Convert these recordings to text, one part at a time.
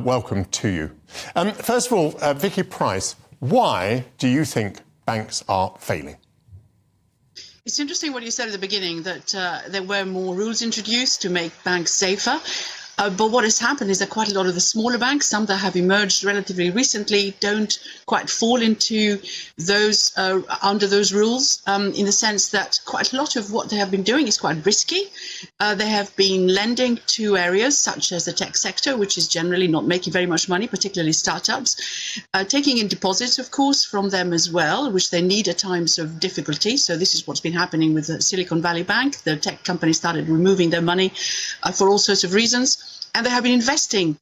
welcome to you. First of all, Vicky Pryce, why do you think banks are failing? It's interesting what you said at the beginning, that there were more rules introduced to make banks safer. But what has happened is that quite a lot of the smaller banks, some that have emerged relatively recently, don't quite fall into those under those rules, in the sense that quite a lot of what they have been doing is quite risky. They have been lending to areas such as the tech sector, which is generally not making very much money, particularly startups, taking in deposits, of course, from them as well, which they need at times of difficulty. So this is what's been happening with the Silicon Valley Bank. The tech company started removing their money for all sorts of reasons. And they have been investing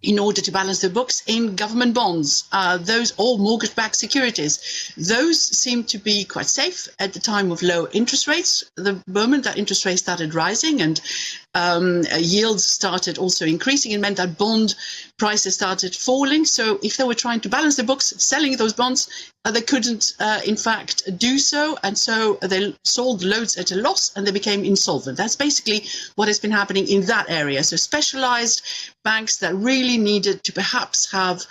in order to balance their books in government bonds, those or mortgage-backed securities. Those seem to be quite safe at the time of low interest rates. The moment that interest rates started rising and yields started also increasing, it meant that bond prices started falling. So if they were trying to balance their books, selling those bonds, they couldn't, in fact, do so. And so they sold loads at a loss and they became insolvent. That's basically what has been happening in that area. So specialized banks that really needed to perhaps have,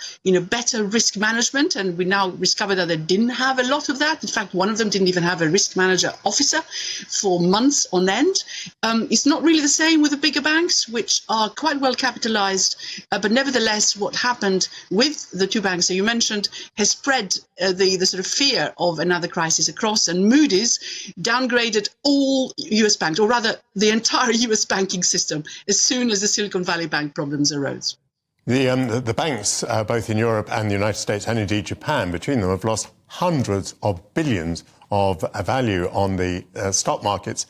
better risk management. And we now discover that they didn't have a lot of that. In fact, one of them didn't even have a risk manager officer for months on end. It's not really the same with the bigger banks, which are quite well capitalized. But nevertheless, what happened with the two banks that you mentioned has spread the sort of fear of another crisis across, and Moody's downgraded all US banks, or rather the entire US banking system, as soon as the Silicon Valley Bank problems arose. The banks, both in Europe and the United States and indeed Japan, between them have lost hundreds of billions of value on the stock markets.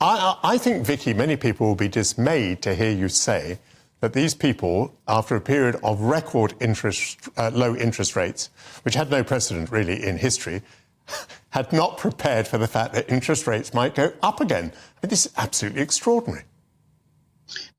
I think, Vicky, many people will be dismayed to hear you say that these people, after a period of record low interest rates, which had no precedent really in history, had not prepared for the fact that interest rates might go up again. But this is absolutely extraordinary.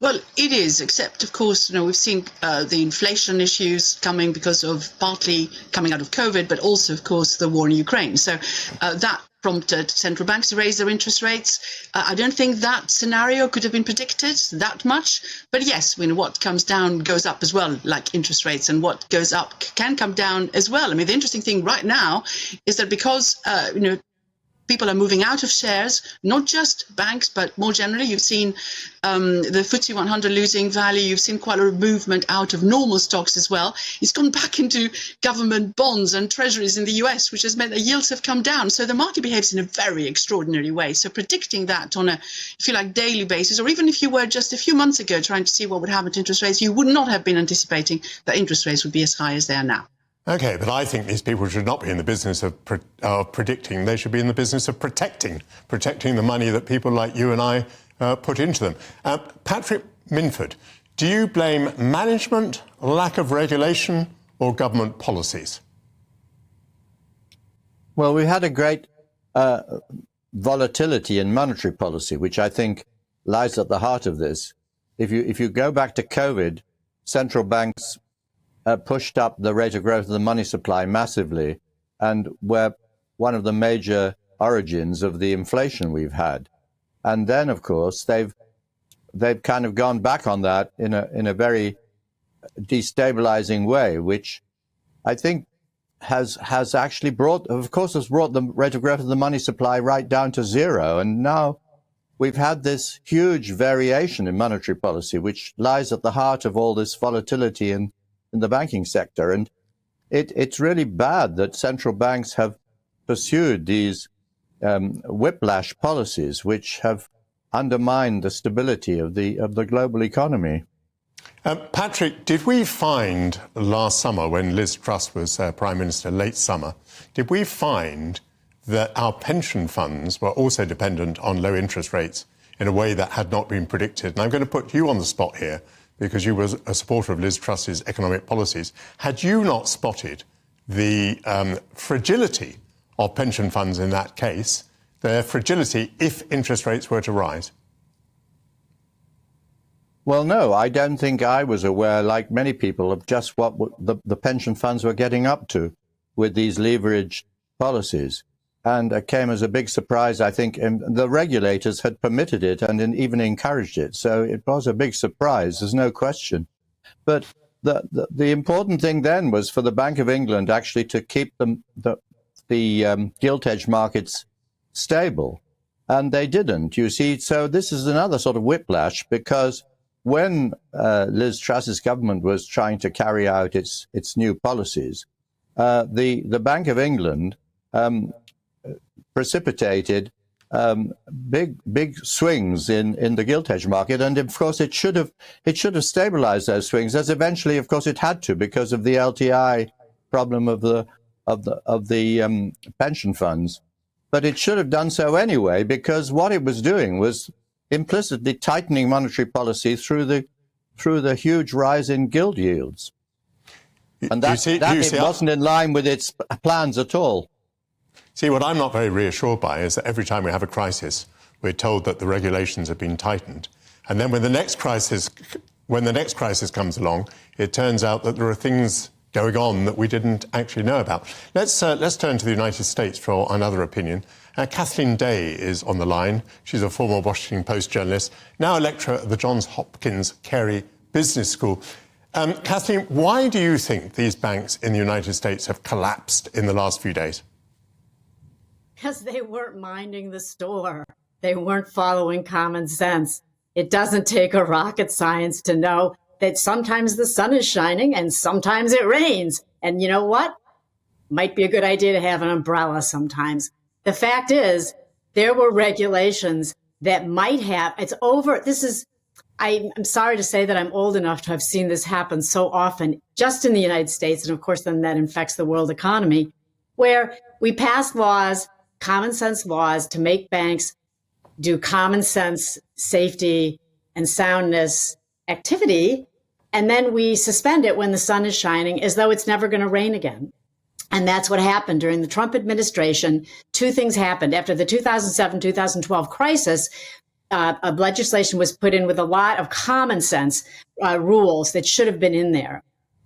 Well, it is, except, of course, we've seen the inflation issues coming because of partly coming out of COVID, but also, of course, the war in Ukraine. So that prompted central banks to raise their interest rates. I don't think that scenario could have been predicted that much. But yes, what comes down goes up as well, like interest rates, and what goes up can come down as well. I mean, the interesting thing right now is that because, people are moving out of shares, not just banks, but more generally, you've seen the FTSE 100 losing value. You've seen quite a lot of movement out of normal stocks as well. It's gone back into government bonds and treasuries in the US, which has meant that yields have come down. So the market behaves in a very extraordinary way. So predicting that on a, if you like, daily basis, or even if you were just a few months ago trying to see what would happen to interest rates, you would not have been anticipating that interest rates would be as high as they are now. OK, but I think these people should not be in the business of predicting. They should be in the business of protecting the money that people like you and I put into them. Patrick Minford, do you blame management, lack of regulation or government policies? Well, we had a great volatility in monetary policy, which I think lies at the heart of this. If you go back to COVID, central banks pushed up the rate of growth of the money supply massively, and were one of the major origins of the inflation we've had. And then, of course, they've kind of gone back on that in a very destabilizing way, which I think has actually brought the rate of growth of the money supply right down to zero. And now we've had this huge variation in monetary policy, which lies at the heart of all this volatility in the banking sector. And it's really bad that central banks have pursued these whiplash policies, which have undermined the stability of the global economy. Patrick, did we find last summer, when Liz Truss was Prime Minister, late summer, did we find that our pension funds were also dependent on low interest rates in a way that had not been predicted? And I'm going to put you on the spot here, because you were a supporter of Liz Truss's economic policies. Had you not spotted the fragility of pension funds in that case, their fragility if interest rates were to rise? Well, no, I don't think I was aware, like many people, of just what the pension funds were getting up to with these leveraged policies. And it came as a big surprise, I think, and the regulators had permitted it and even encouraged it. So it was a big surprise, there's no question. But the important thing then was for the Bank of England actually to keep the gilt edge markets stable. And they didn't, you see. So this is another sort of whiplash, because when Liz Truss's government was trying to carry out its new policies, the Bank of England precipitated big swings in the gilt edge market, and of course it should have stabilized those swings, as eventually, of course, it had to, because of the LTI problem of the pension funds. But it should have done so anyway, because what it was doing was implicitly tightening monetary policy through the huge rise in gilt yields, and it wasn't in line with its plans at all. See, what I'm not very reassured by is that every time we have a crisis, we're told that the regulations have been tightened, and then when the next crisis comes along, it turns out that there are things going on that we didn't actually know about. Let's turn to the United States for another opinion. Kathleen Day is on the line. She's a former Washington Post journalist, now a lecturer at the Johns Hopkins Carey Business School. Kathleen, why do you think these banks in the United States have collapsed in the last few days? Because they weren't minding the store. They weren't following common sense. It doesn't take a rocket science to know that sometimes the sun is shining and sometimes it rains. And you know what? Might be a good idea to have an umbrella sometimes. The fact is, there were regulations that might have, I'm sorry to say that I'm old enough to have seen this happen so often, just in the United States. And of course, then that infects the world economy, where we pass laws, common sense laws, to make banks do common sense, safety, and soundness activity. And then we suspend it when the sun is shining, as though it's never going to rain again. And that's what happened during the Trump administration. Two things happened. After the 2007-2012 crisis, legislation was put in with a lot of common sense rules that should have been in there,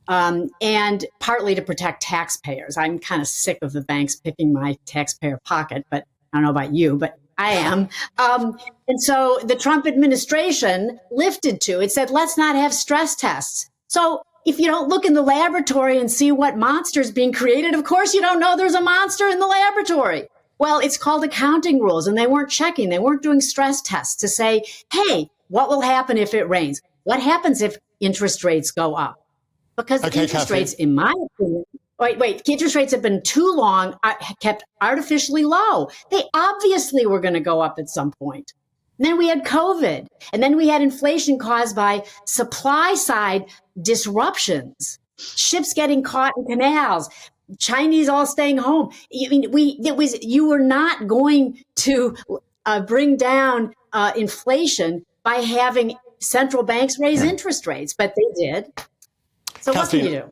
and partly to protect taxpayers. I'm kind of sick of the banks picking my taxpayer pocket, but I don't know about you, but I am. And so the Trump administration lifted to, it said, let's not have stress tests. So if you don't look in the laboratory and see what monster is being created, of course you don't know there's a monster in the laboratory. Well, it's called accounting rules, and they weren't checking. They weren't doing stress tests to say, hey, what will happen if it rains? What happens if interest rates go up? Because interest rates, in my opinion, interest rates have been too long, kept artificially low. They obviously were going to go up at some point. And then we had COVID, and then we had inflation caused by supply side disruptions, ships getting caught in canals, Chinese all staying home. I mean, you were not going to bring down inflation by having central banks raise interest rates, but they did. So what can you do?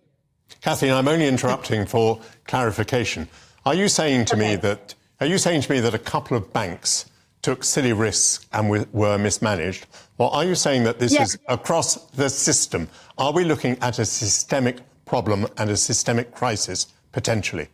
Kathleen, I'm only interrupting for clarification. Are you saying to me that a couple of banks took silly risks and were mismanaged, or are you saying that this is across the system? Are we looking at a systemic problem and a systemic crisis potentially?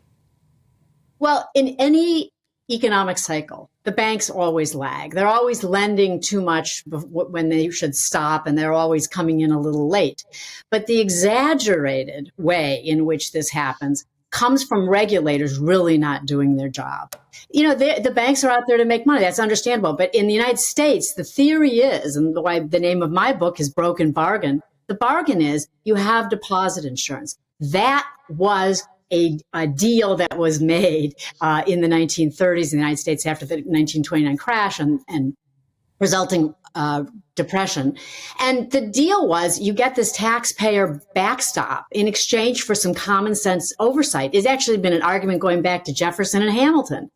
Well, in any economic cycle, the banks always lag. They're always lending too much when they should stop, and they're always coming in a little late. But the exaggerated way in which this happens comes from regulators really not doing their job. You know, the banks are out there to make money. That's understandable. But in the United States, the theory is, and why the name of my book is Broken Bargain, the bargain is you have deposit insurance. That was a deal that was made in the 1930s in the United States after the 1929 crash and resulting depression. And the deal was you get this taxpayer backstop in exchange for some common sense oversight. It's actually been an argument going back to Jefferson and Hamilton.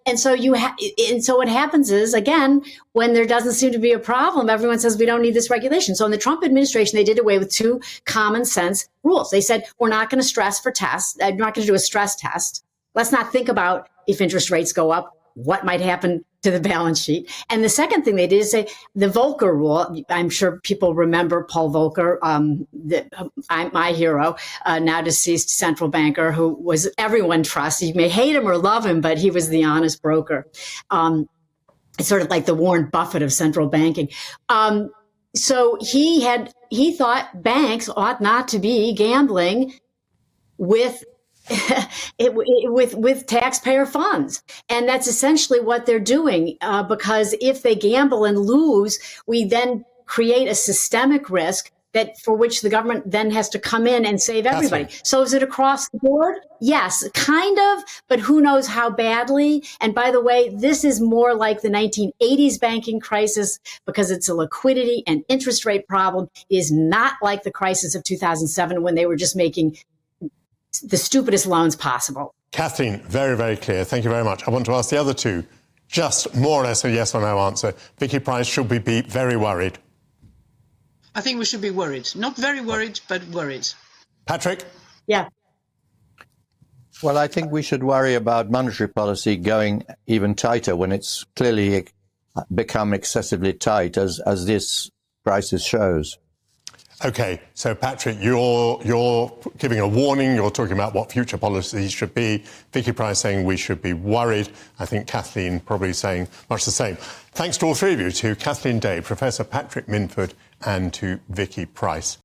And so what happens is, again, when there doesn't seem to be a problem, everyone says we don't need this regulation. So in the Trump administration, they did away with two common sense rules. They said, we're not going to stress for tests. We're not going to do a stress test. Let's not think about if interest rates go up, what might happen to the balance sheet. And the second thing they did is say the Volcker rule. I'm sure people remember Paul Volcker, my hero, now deceased central banker who was everyone trusts. You may hate him or love him, but he was the honest broker. It's sort of like the Warren Buffett of central banking. So he thought banks ought not to be gambling with with taxpayer funds. And that's essentially what they're doing, because if they gamble and lose, we then create a systemic risk that for which the government then has to come in and save everybody. So is it across the board? Yes, kind of, but who knows how badly. And by the way, this is more like the 1980s banking crisis because it's a liquidity and interest rate problem. It is not like the crisis of 2007 when they were just making the stupidest loans possible. Kathleen, very, very clear. Thank you very much. I want to ask the other two, just more or less a yes or no answer. Vicky Pryce, should we be very worried? I think we should be worried. Not very worried, but worried. Patrick? Yeah. Well, I think we should worry about monetary policy going even tighter when it's clearly become excessively tight, as this crisis shows. OK, so Patrick, you're giving a warning. You're talking about what future policies should be. Vicky Pryce saying we should be worried. I think Kathleen probably saying much the same. Thanks to all three of you, to Kathleen Day, Professor Patrick Minford, and to Vicky Pryce.